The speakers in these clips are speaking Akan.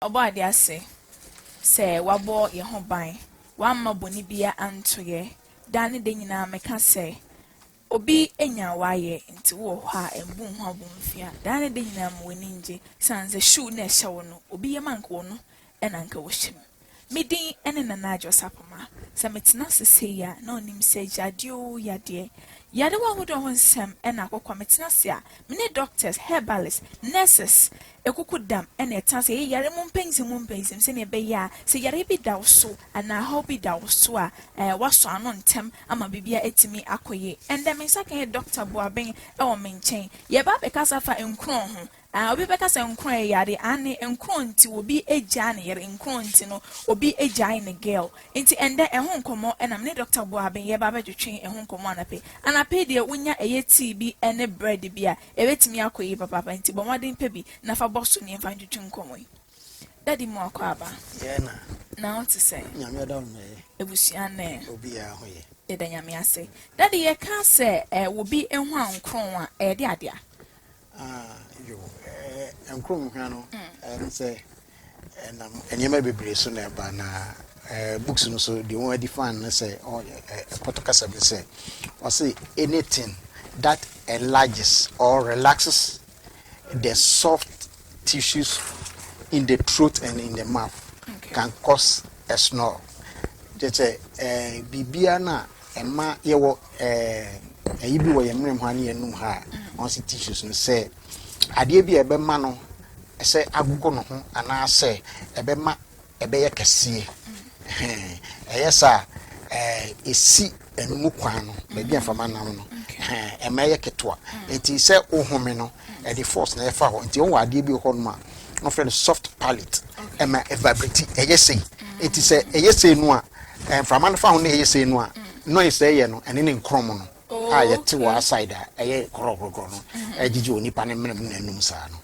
Oba de ase se wabo ye ho ban wamma boni bia antoye dane de nyina meka se obi enya waye nti wo ha embu ho abomfia dane de nyina mwani nje sanze shoe na ehye wo no obi ye manko no enanka wo hyem medin ene nana ajosapoma se metena sese ya na onim se jadio yade yade wa hodo ho nsem ena akokwa metena se a mene doctors herbalists nurses ekukudam ene etanse ye yare mumpenzim se ne be ya se yare bi dawo so ana how bi dawo so a waso ano ntem ama bibia etimi akoye ende me saka he doctor Buabeng e wo menchen ye ba be kasa fa enkron ho obi be kasa enkron e yare ane enkron nti obi eja ne yare enkron nti no obi eja ne girl nti ende ehon nkomo ena me doctor Buabeng ye ba be twetwen ehon nkomo anape de wonya eye tea bi ene bread bi a ebetimi akoye papa nti bomodin pe bi na fa bosso ni mfa twetwen nkomo yi daddy mo akwa aba ye na what to say nyame da me ebusua na obi ya ho ye da nyame ase daddy ye ka se wo bi ehun ankron a de ade a yo enkron hwa no say enam enyema bebre so na ba na books no so the one define say or protocol say or say anything that enlarges or relaxes the soft tissues in the throat and in the mouth can cause a snore. Just bibia na ema yewo ayibi wo yemrem hwane enum ha on si tissues no say ade bi ebema no say agugo no ho ana say ebema ebeye kese eyesa esi enum kwan no be bia fama nam no emeye ketwa enti say ohome no e the force na efa ho enti won ade bi ho no ma no friend soft palate ema vibrate eyese enti say eyese no a fama no fa ho na eyese no a no ise ye no ene ne nkrom no a ye te wa side a eye korokoro no ejiji onipa ne menam na enum sa no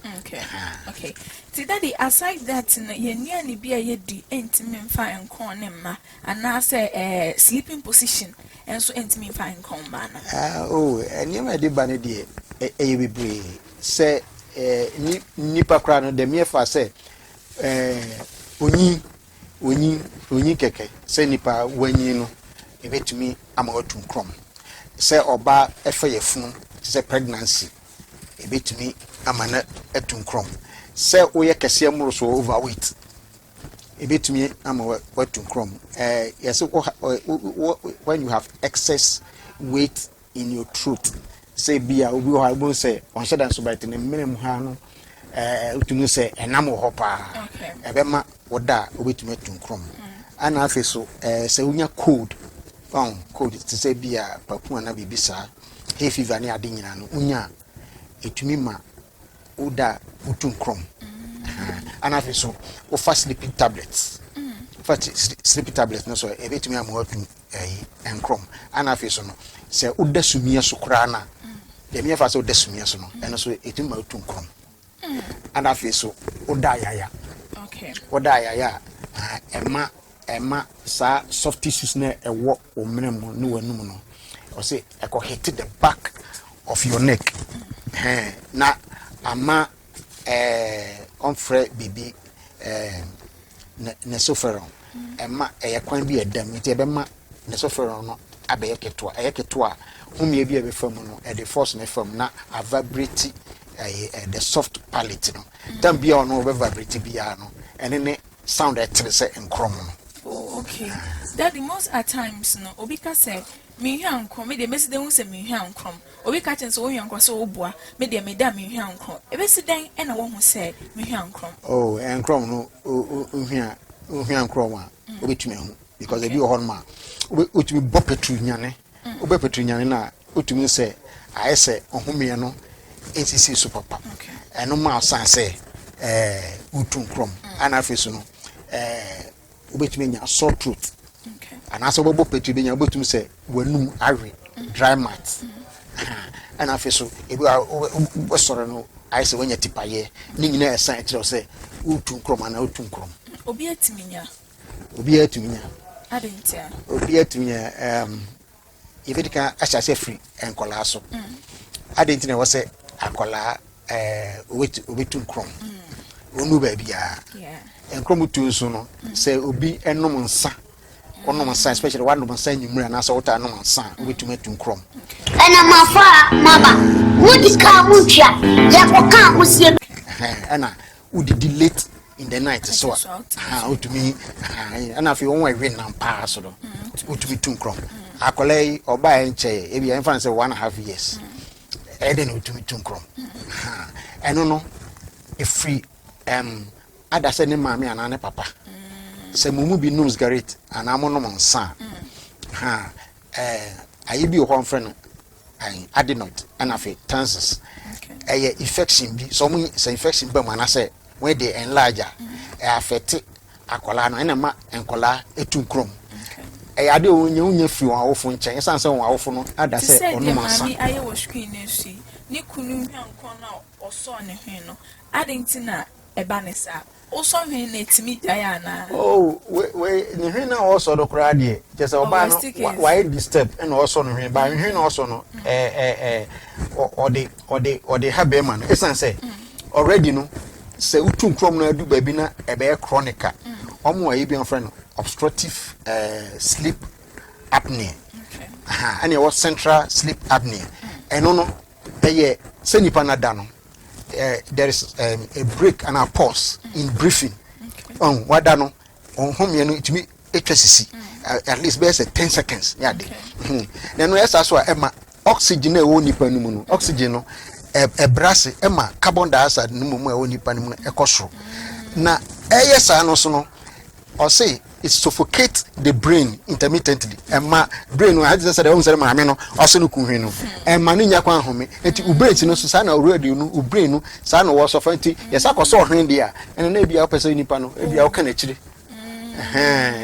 okay ti daddy aside that ye nuani bia ye di entimi mfa enkon ne ma ana say sleeping position enso entimi mfa enkon ba na eni ma de ba ne de eye bebre say nipa kra no de me fa say onyi keke say nipa wanyi no ebetumi amawatum krom say oba efa yefunu say pregnancy ebetumi amana etum krom say oye kese amuro so overweight ebetumi amawatum krom yes when you have excess weight in your throat say bia obi ho albo say on shedan so bite ne menem ha no utumi say enam ho pa ebema woda obetumi etum krom ana afi so say unya cold cold to say bia papu na bibisa hay fever ne ade nyina no unya etumi ma oda utum krom ana afi so o fast sleeping tablets sleeping tablets no so ebetumi am watum enkrom ana afi so no say oda sumia so kra na de me fa so oda sumia so no eno so etumi ma utum krom ana afi so oda yaya oda yaya ema sa soft tissues na ewo omrem no wanum no o say e ko hit the back of your neck na ama on fre bibi ne soferon ema kwan bi edam nti ebema ne soferon no abeye keto humie bi ebe fam no e the force na fam na a vibrate the soft palate no tam bia no be vibrate bia no ene ne sound e tere se nkrom no. Okay. Daddy, most at times, no, Obika say, me young come, me the message they won't say me young come. Obika chance so young so boa, me the madam me young come. A best day, and a one who say, me young come. Oh, and crom no, young chroma, which me, because they do a horn man, which me bopetuniane, obepetuniana, which me say, I say, on whom me no, ACC super pop. And no more say, utum crom, and I feel so. Which mean sore throat. And as a bobo petri being able to say, when ivory, dry mats. And I feel so, if we are sorry, I say when you tip a year, Nina a sign to say, Utum crom and Utum crom. Obia to me, I didn't tell. Obia to me, if it can, as I say, free and colasso. I didn't know what say, I call Utum crom. onu ba bia enkrom tu so no say obi enom nsa onom nsa especially one nom nsa nyumura na say wota enom nsa obetuma tu nkrom ena mafa mama wodi ka mutwa ya ko ka musie ena udidi late in the night so otumi ena fi won we na pa so do otumi tu nkrom akolai oba enche e bia enfa say 1.5 years eden otumi tu nkrom eno no efri ada se ne maami ana ne papa se mumu bi nums garet ana mo no nsa ayi bi ho mfre no adenoid ana fe tonsils infection bi so mu se infection ba mu ana se when they enlarge affect akola no ena ma enkola etu nkrom ade onya firi won awofo nchen esan se won awofo no ada se ono mansa maami aye wo screen nsi ni kunu hwankon na oso ne hwen no adentina eba ne sa oso hwen na etimi jaya na we ni hwen na oso do kra de je se oba no why disturb and oso no hwen ba hwen na oso no ode habe man esan se already no se utu nkrom na adu ba bi na ebe chronic omo ayi bi on friend obstructive sleep apnea and it was central sleep apnea eno no se nipa na da no there is a break and a pause in breathing on wada no on home no itimi etwasisi at least be say 10 seconds ya de na no esa so ema oxygen e wo nipa no mu no oxygen no brase ema carbon dioxide no mu e wo nipa no mu ekosoro na sa no so no or say it suffocate the brain intermittently ema brain no had say dey say maame no also no kunhwe no ema no nya kwa home enti u brain no so sa na already no u brain no sa na wo so fa enti yesa koso hwen dia ene na bia opese nipa no bia wo kana chire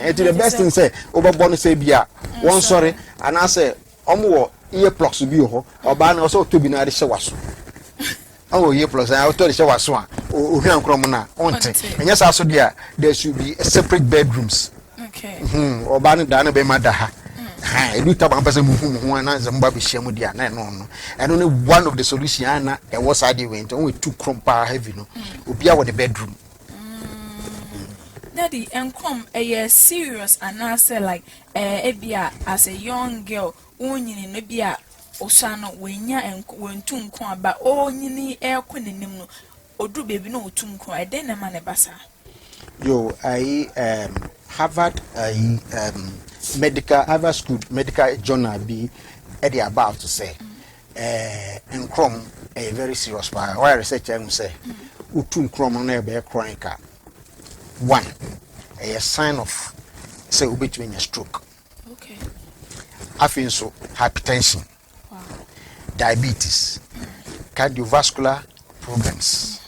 enti the best thing say obabo no say bia won sorry ana say omo wo ear plugs bi ho oba na so tobi na de hye waso awo ear plugs na to de hye waso a ohwan krom na onte enya sa so dia there should be a separate bedrooms oba no da na be ma da ha edu taba pese muhu na zamba be hye mu dia na no eno ne one of the solution na e was ade we nto we two krom pa heavy no obi a wo the bedroom Daddy enkrom serious and I say like ebia as a young girl onyini no bia osano wenya wentu nko aba onyini ekwenenim no odu baby no otu nko e den na ma ne basa yo Harvard Harvard School medical journal be about to say enkrom a very serious part why researcher say otu nkrom no e be chronic one a sign of say between a stroke I so hypertension diabetes cardiovascular problems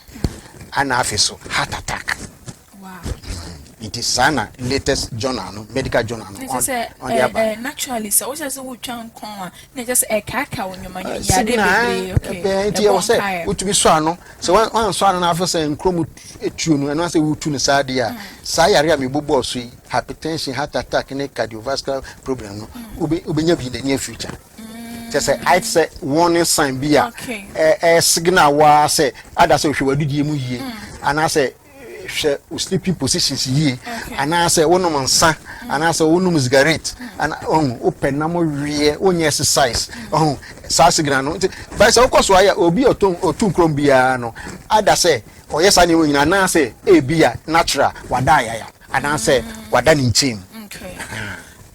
and so heart attack it is sana latest journal no medical journal no on the naturally so what just we twan kon na just e kaka wonyoma ya de okay it was say we to be so ano so one so ano na afese nkrom etuo no na say we tu no sade a sa yare a mebobo so hypertension heart attack and cardiovascular problem no obenya bi in the near future just say I say warning sign be a signal wa say ada say hwe wadudie mu yie and I say sleeping positions ye and I say one man sa and I say one cigarette and open na mo wie onye exercise sa signal no but say okoso aya obi otu nkrom bia no ada say oyesa ni nyina na say e bia natural wada ya and I say wada ni nchim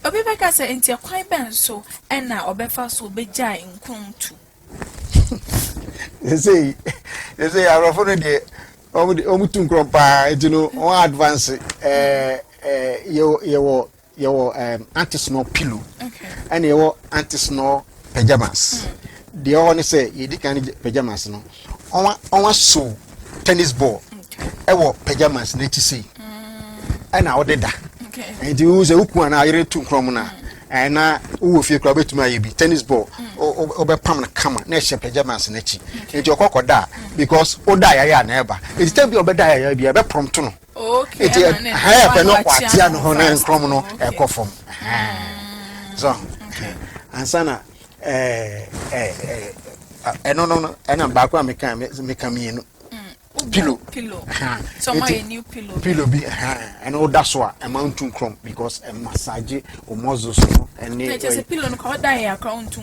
obi beka say enti akwan ben so na obefa so obeja nkontu they say arofo de omutu nkrompa one advance your anti-snore pillow and your anti-snore pajamas the only say you can pajamas no on so tennis ball pajamas na say and I ordered that and you say uku na ire tu nkrom na and na wo fie kra betuma ye bi tennis ball obepam na kama na ehye pajamas na chi enti okokoda because oda ya na eba enti tembi obeda ya bi ebe prompt no okay ha no kwatia no ho na nkrom no ekofom so ansana eno no ena ba kwa meka mienu pillow. So my new pillow be and all that's why amount to chrome because a massage or muscles and just a pillow no called die account to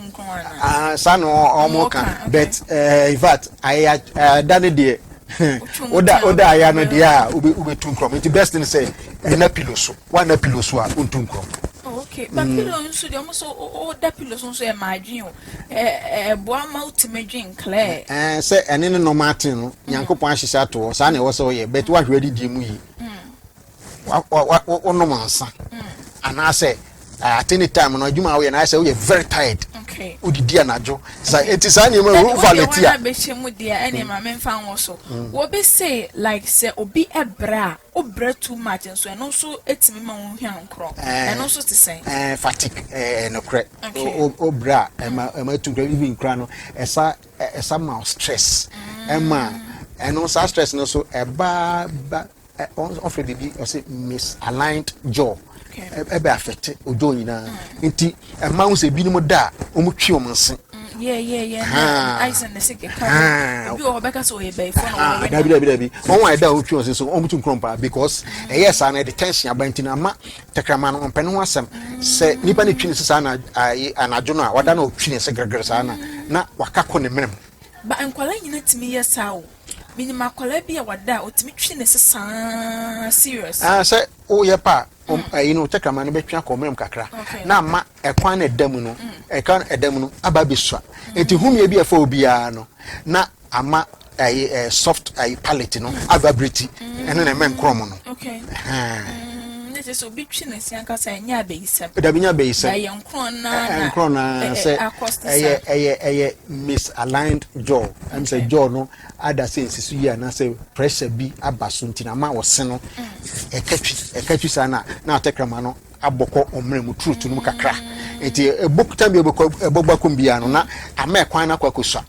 son or more can but in fact I done it there. Oda I know there ube to chrome it's best in say a pillow so one pillow so untum chrome. Okay, but pillow so almost all that pillows also imagine Boama to me drink clear. And say and in no Martin, Yanko Panshi to us, and it was all but what ready Jimmy. What no man, son. And I say, at any time when I do my way, and I say, we are very tired. Okay, would you dear Najo? So it is animal volunteer. I be shame with dear any man found also. What be say, like, say, or be a bra, or bread too much, and so, and also it's me, my own crop, and also to say, fatigue, no crack, or bra, and my two gravy crano, as some stress, and also stress, and also a bar, offer baby, or say misaligned jaw. Ebe affected ojoyina nti e ma unse bi ni mo da o mu twi o mo nse I send the sick car you obeka so e be for no dabi won wa da o twi o nse so o mu tun krompa because yes and the tension abanti na ma tekrama no mpene ho asem se nipa ne twi ne sesa na anajo no a wada na o twi ne se gregre sa na wakako ne menem ba enkwala nyina timi yesa o minima kwala bia wada o timi twi ne sesa serious say o ye pa you know take man be twa komrem kakra na ma ekwan na edam no ekwan edam no aba besua enti humie bi afa obia no na ama soft palate no aba briti eno na men krom no okay so be twi se anka say nya be isem da binya be isem ya nkron na say misaligned jaw am say jaw no ada sense su ya na say pressure bi abaso ntina ma wo se no ekatwi sana na tekrama no aboko omre mu truth no kakra enti ebokta bi ebogba bia no na ama ekwan na kwakosua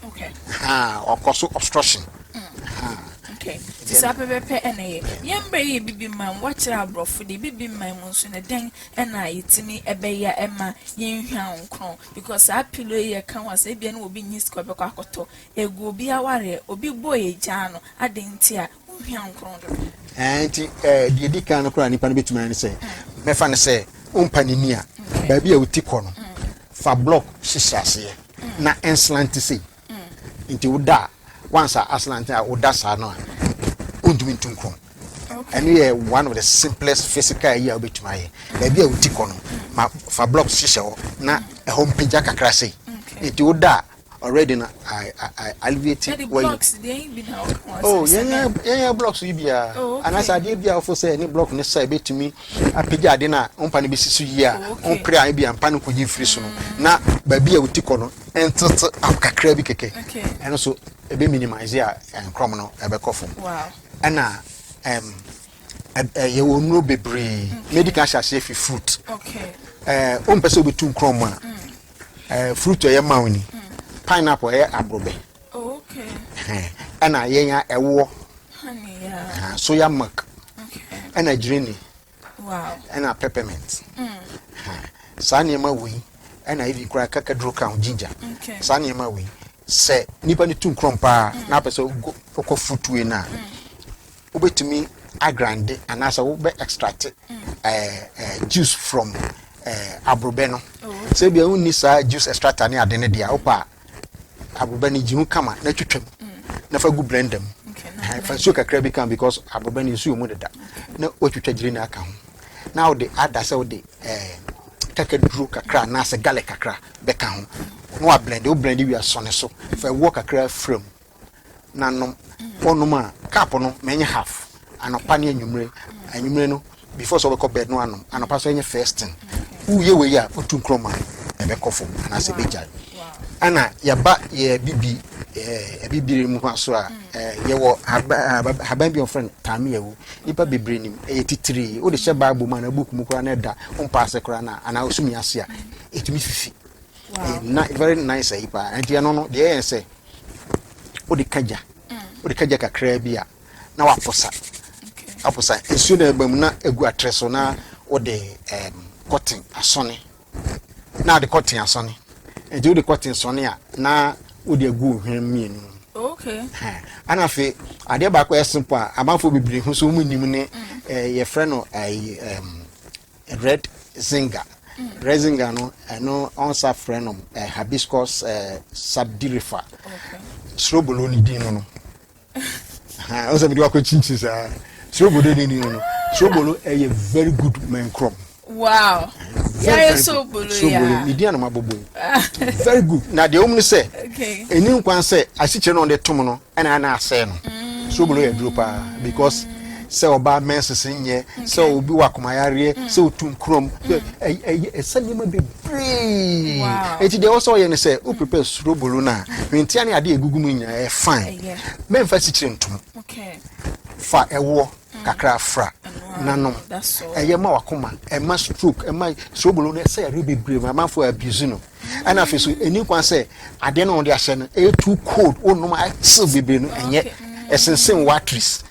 okoso obstruction okay this apepepe ene yembe ye bibi man wachira abrofo de bibi man munso ne den ena yitimi ebeya ema yenhwa nkron because apilo ye kan wasa bia na obi nyis ko bekọ akoto egu obi aware obi boye ja no adenti a nhwa nkron do enti de dika no kra nipa no betuma ne se mefa ne se umpanini a ba bia uti ko no fa block sisase na enslant se enti uda once aslant a uda sa no undumi tunkom and we are one of the simplest physical here betuma here ba bia uti ko no ma fa block sisase na e home page kakra se enti uda already na I alleviated the blocks they ain't been how oh yeah blocks you bia and as I did bia for say any block ne say betumi apija ade na ompa ne besisu yi a on kra an bia mpa no konyi free so no na ba bia utiko no entete akakra bi keke and so e be minimize ya enkrom no e be kofo wow ana ye wo no bebre medical share fi fruit okay on pese obetu nkrom a fruit ye mawni pineapple e abrobe okay ana yenya ewo honey yeah soya milk okay ana green wow ana peppermint sani ma wi ana even kra kakadro kan ginger okay sani ma wi se nipa ni tun krompa na pese okọ fruit we na obetumi agrande anasa wo be extract juice from abrobe no se bia unni sa juice extractor ne ade ne dia opa abrobe ni jihu kama na twetwam na fa gu blender okay fa so kakra bi kan because abrobe ni su mu deda na otwetwa gire na aka ho now the other say the kakadru kakra na se garlic kakra be kan ho no a blend o blend wi asone so fa wo kakra from na no onuma cup no menye half anopa ne anwumre no before so we bed no anom anopa so enye first thing uye we ya otu kroma e be kofo na se beja ana yaba ye bibiri mu so a ye wo haban bi on friend tami yewu nipa bibiri nim e titiri o de she bible man na book mu kura na da on pass kura na ana osumi ase a etumi fifi na very nice ipa and ye no de ye say o de kaja kakra bi a na wafosa aposa esu na ebam na egu atreso na o de cotton asone na de cotton asone e de cotton sone a na o de egu hwem mienu Okay. And I feel I did back where simple. I'm out for be who's so many your friend or red zinger. Red zinger no, I know answer friend hibiscus subdirifa. Okay. Slow balloon dino. I was a bit of chinches. Slow balloon no. Slow balloon a very good man crop. Wow. Yeah, so blue. Very good. Now the only say, okay. A new one say, I sit on the tomono and I say no. So blue a drooper because so bad men sing ye, so be walk my area, so to chrome. A sunny may be brave. Wow. They also say, oh, prepare slow balloona. When Tiani idea Gugumin, fine. Men fascinating to okay. Far a war, kakra fra. Nano. That's all. A yama wakuma, a mass stroke, and my so balloon say a really brave, my man for abusino. And I feel so, a new one say, I don't know the ascent, a too cold, oh no, I still be been, and yet a sensing wateries.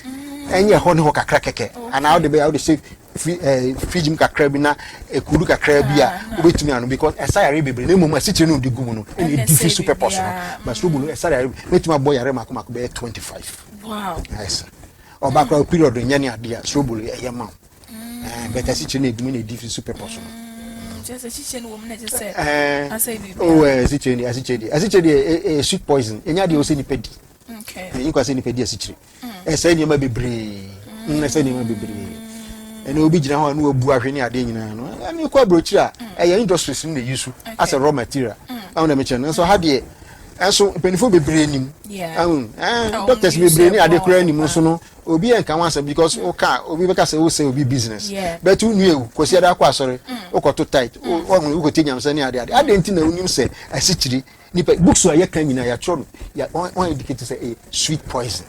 And your honey hoka cracker, and now the way I would say, Fijim Crabina, a Kuduka Crabia, with me, because as I really be, no more sitting on the Gumuno, and it is super possible. But Subu, as I met my boy, I remark 25. Wow. Yes. Or background period in any idea, Strobuli, a young but as it need many different super possible. Just a chicken woman, just said, I say, oh, as it a sweet poison, and yet you see any petty. Okay, you can see any petty as it. And say you may be brave, and say you may be brave. And will be now and will buarini a day, and you call brochure, a industries in the use as a raw material. I want to mention, so how do you? And so, painful be braining. Yeah. Doctors be braining at the crane, Musono, will be a cancer because Obi because will say will be business. Yeah. But you knew, because you are sorry, or too tight, or who could take him any other. I didn't know you say, I see Nipper books are coming in a children. You are indicated to say a sweet poison.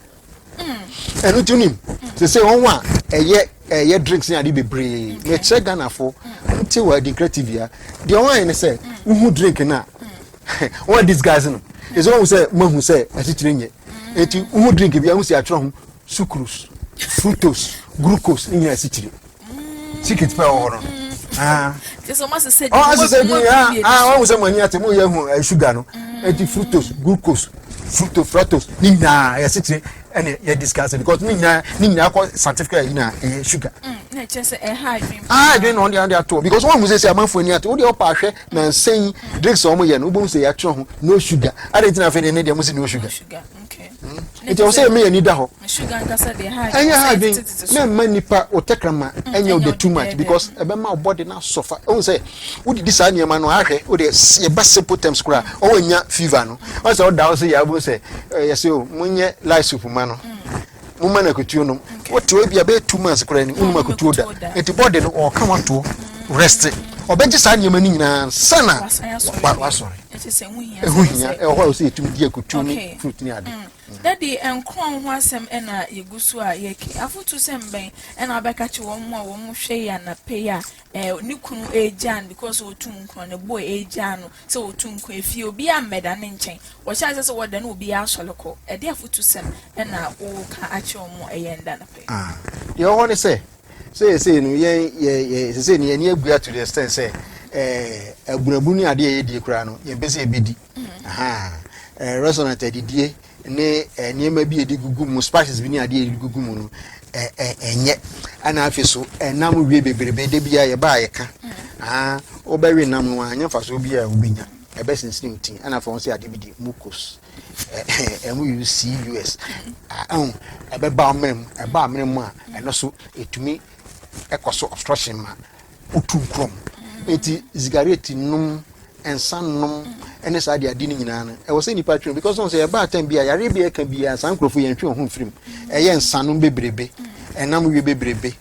And what you mean? To say, oh, one, a year drinks in a be brave. Let's check Ghana for until we're the creative here. The one say, who drink now? What these guys know? Is one who say, Mom who say, as it drink it. And you who drink if you want to say at home, sucrose, fructose, glucose in your city. Secret power. Just almost said, oh, as I said, I was a money at the more sugar, and fructose, glucose, fructose, Nina, a city, and you discuss it because Nina certificate in sugar. Just a high dream. I didn't on the other two because one was a man for near to the upper and saying drinks on me and who say at no sugar. I didn't have any idea was no sugar. Okay. It was a me and Idaho. Sugar and Cassa de high. And you have no money pa or tekrama and you'll be too much because a my body now suffer. Oh, say, would you decide your man or I would see a bus put them scrap or in your fever? I saw Dowsy, I will say, yes, you, when you lie superman. Woman could you know what to be about 2 months crying, woman could do that. And to body or come on to rest it. Or better sign your money, Sana. Sorry. It is a win. I say to me, could to me fruit near. Daddy and Crown was some and a Yugusua yaki. I put to some bang and I'll back at you one more shay and a payer. Nukunu a jan because we took on a boy a jan, so took if you be a medan in chain. Or chances what then will be our soloco. A dear foot to some and I will catch you more a yen than a pay. You want to say, yeah, say, near to the extent say, a Burabuni idea, dear Crano, you're busy a biddy. Aha, a restaurant at the day. Ne near maybe a gugu spices vini idea gugumu and yet and I feel so and now we be a buy or bury nam one for so be a winner a best in slim tea and I found say a DVD mucus and we use CUS a bar mem and also it to me a cost of obstruction man utu crom it is garret num and sun num and this idea didn't know. I was saying patron because on say about 10 beer, Arabia can be as uncle for your home film. A young son be brebe, and now we be brebe.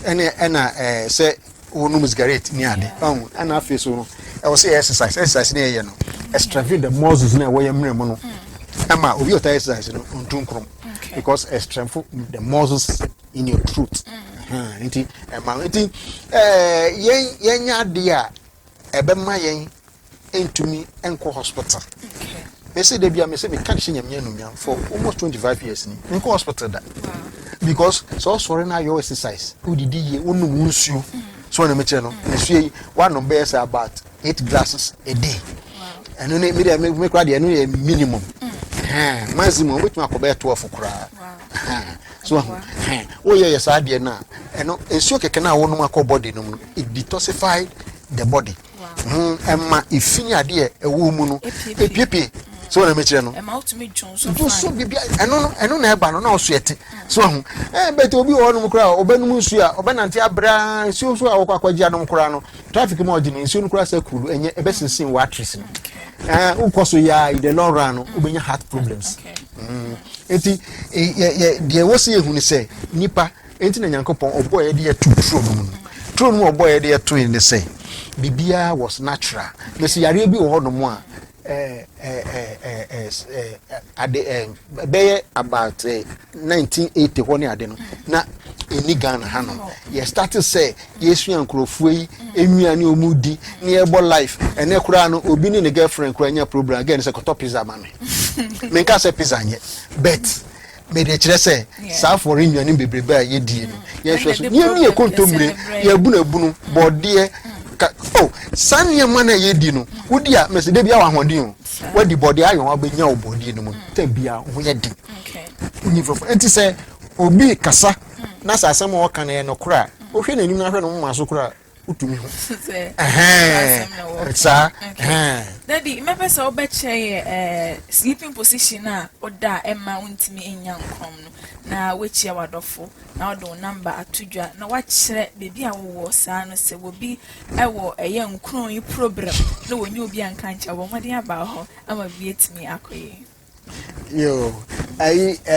And I say, oh, no, Miss Garrett near the and I feel so. I was say exercise near you know, extravagant the muscles near where you're mono. Emma, we are exercise on Tunkrum because extravagant the muscles in your throat. Young dear, a bema into me and co hospital. They say they be a message catching a for almost 25 years in hospital that because so sorry now your exercise. Who did you wounds you? So in the channel, and see one of bears about 8 glasses a day. And then make ready a minimum. maximum which ma ko be 12 kura so oh yes adie na eno ensuo keke na wo no akọ body no it detoxify the body emma ifini ade ewo mu no epiepie so na mechire no emma utumi dwon so bibia eno na eba no na oso yete so bet obi wo no kura obenum nsu a obenante abra nsu so a akwaji adom kura no traffic mo ogini nsu no kura sa kuru enye ebesinsin watres no ukoso ya in the long run no obenya heart problems enti de wo se ehunu se nipa enti na nyankopon oboye de tu tro no oboye de to in the say bibia was natural me se yare bi wo ho no mo a about 1980 ho ne ade no na eni Ghana ha no ye started say yesu ankrofo yi enwuane omudi na ebo life ene kura no obi ni ne girlfriend kura nya problem again say koto pizza ma me nka say pizza nye bet me de kire say sa for enwuane bebrebe a ye die no ye hwe so ye ni ekontomre ye bunu bode sanya mana ye di no wodi a mese de bia wa hodin o wadi body ayo wa benya wo body no mu ta bia ho ye di uni fofo enti se obi kasa na sa asem wo kan ye no kura o hwe nanim na hwe no maso kura utumi ho sa daddy me pese obeche sleeping position na oda emma untimi enya nkom no na wechi awadofo na odo number atudwa na wachire bebi a wo sa no se wobi ewo eye nkron yi program na wonye obi anka ncha wo made aba ho ama bi etimi akoye yo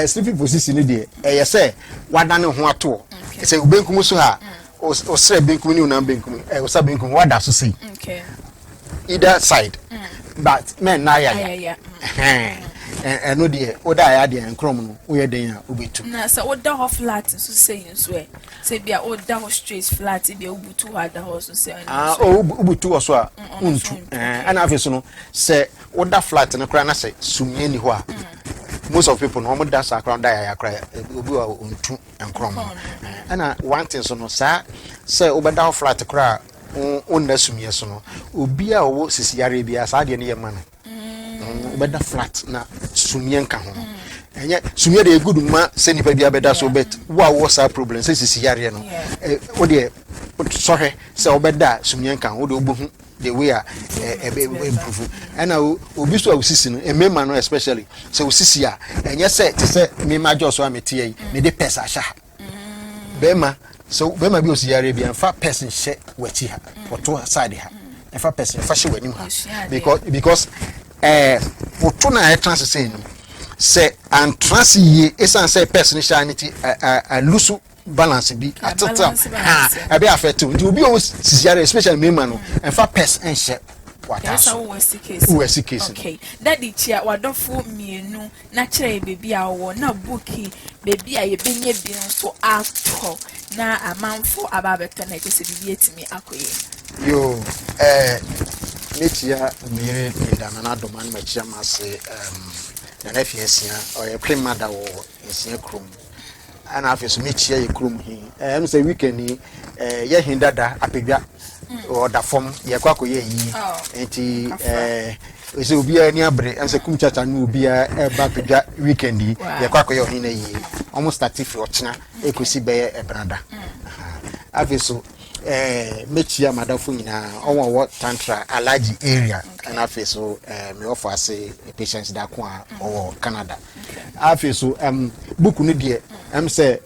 sleeping position ni de eye se wadane ho ato se obenkum so ha o sre benkum ni una benkum o sa benkum wada so sei either side but men na ya no de oda ya de nkrom no wo ye den a obetu na sa oda ho flat so sei nso e se bia oda ho straight flat bia obutu ada ho so sei obutu so a untu ana afeso no se oda flat no kra na se sumye ni ho a most of people no mo da sa kra da ya kra obi wa untu nkrom ana one thing so no sa se obeda ho flat kra on na sumye so no obi a wo sisiyare bia sa de ne ye ma no obeda flat na sumye nka ho enye sumye de good ma se nipa bia beda so bet wo sa problem se sisiyare no wo de sohwe se obeda sumye nka ho de obuhu the way improve and obi so usisi no emema no especially so usisi a enye se te se me majo so amete yi me de pesa sha bema so bema bi osiyare bi anfa person she wachi ha oto side ha anfa person fa she wanim ha because oto na trans say no se an trans yi esan say person shanity a lusu balance bi atata e be affect you obi o sisiare especially me man no en fa pes en she wata worst case okay daddy chia wadofo mienu na kire bebi a wo na bookie bebi a ye benye bi nso ato na amanfo ababeto na kese bibi etimi akoye yo metia mere da na adoma na machia mase na na fiesia o ye premada wo esia krom ana afeso mechia ye krom hi em say weekend ye hindada apegwa o da form ye kwakoye yi enti ese obi ani abre em say kum chacha no obi ba apegwa weekend ye kwakoye ohin na yi almost start free ochina ekosi be ebranda afeso mechia madafo nyina onwo tantra allergy area ana afeso me offer say patients da ko a owo Canada afeso book no de say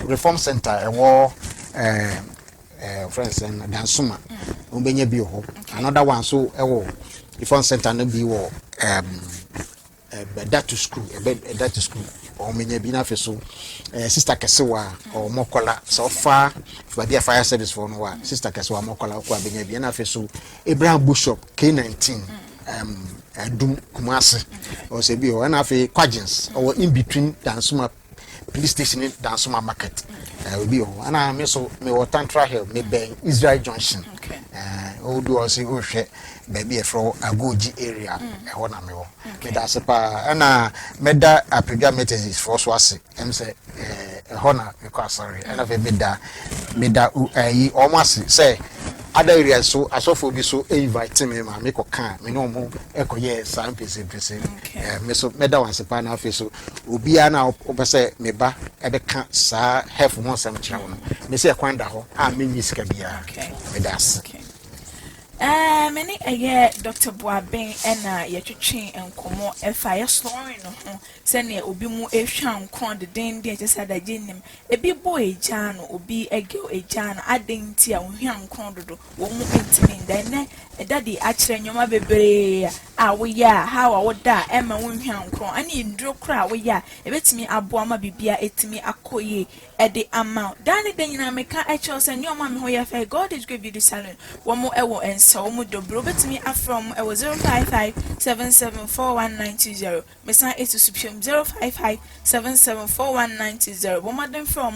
reform center ewo friends and dansuma obenye bi ho another one so ewo reform center no bi wo that to school o menye bi na feso sister kesewa o mokola so far for the fire service for no wa sister kesewa mokola ko abenya bi na feso Abraham Bishop K19 adum kumase o se bi o na fe quadrants or in between dansuma police station in dansuma market obi o ana me so me water hill me ben Israel Junction o do o se o hwe baby e fro agoji area e ho na me wo me da se pa ana me da apega metesis for so ase em se e ho na me kwa sorry ana fe me da yi o mo ase say other areas so asofo bi so invite me ma me ko kan me no mo e ko ye sam pese me so me da wan se pa na afi so obi a na opese me ba e be ka sa help mo sam kira wo me se kwanda ho a me nyi sika bia me das many a Dr. Buabeng and Yatchin and Como a fire snoring no send ye ubi mu a sham con the danger just had a gin a big boy jan or be a girl a jan adding tea and young condo won't intimate then a daddy actually your mother be we ya how I would die Emma won't young cron I need draw crowd we ya a bit me a boama bibia it me a coye at the amount Danny then I make a choice and your mom who you fair God is good you the salon one more hour and so much dobro betimi afrom 055774190 mesan esu subscribe 055774190 bomaden from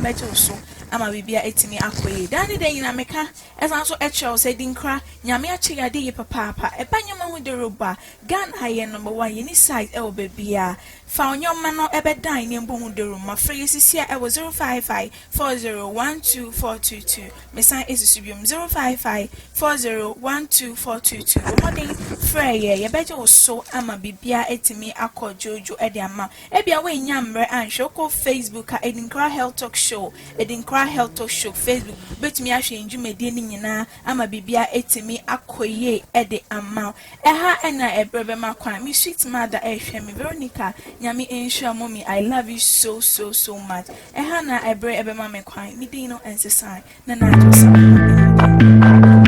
mejo so ama bibia etimi akoye dani den yina meka esan so echo say dinkra nyame achiga de ye papa e banyoma hu de roba gan haye number 1 yini site e obebia fa onyoma no ebedan ne mbo hu de roma free sisia e 055401242 mesan esu subscribe 055401242 bomodin freye ye beje so ama bibia etimi akojojo e de ama e bia we nyamre anhweko Facebook Edinkra Health Talk Show Edinkra Health Talk Show Facebook betimi ahwe njumedie ni nyina ama bibia etimi akoye e de ama ha ena ebrebe makwa mi sweet mother ehwe mi Veronica nyami ensure mommy I love you so much ha na ebre ebe ma me kwan mi dino ensesai na na just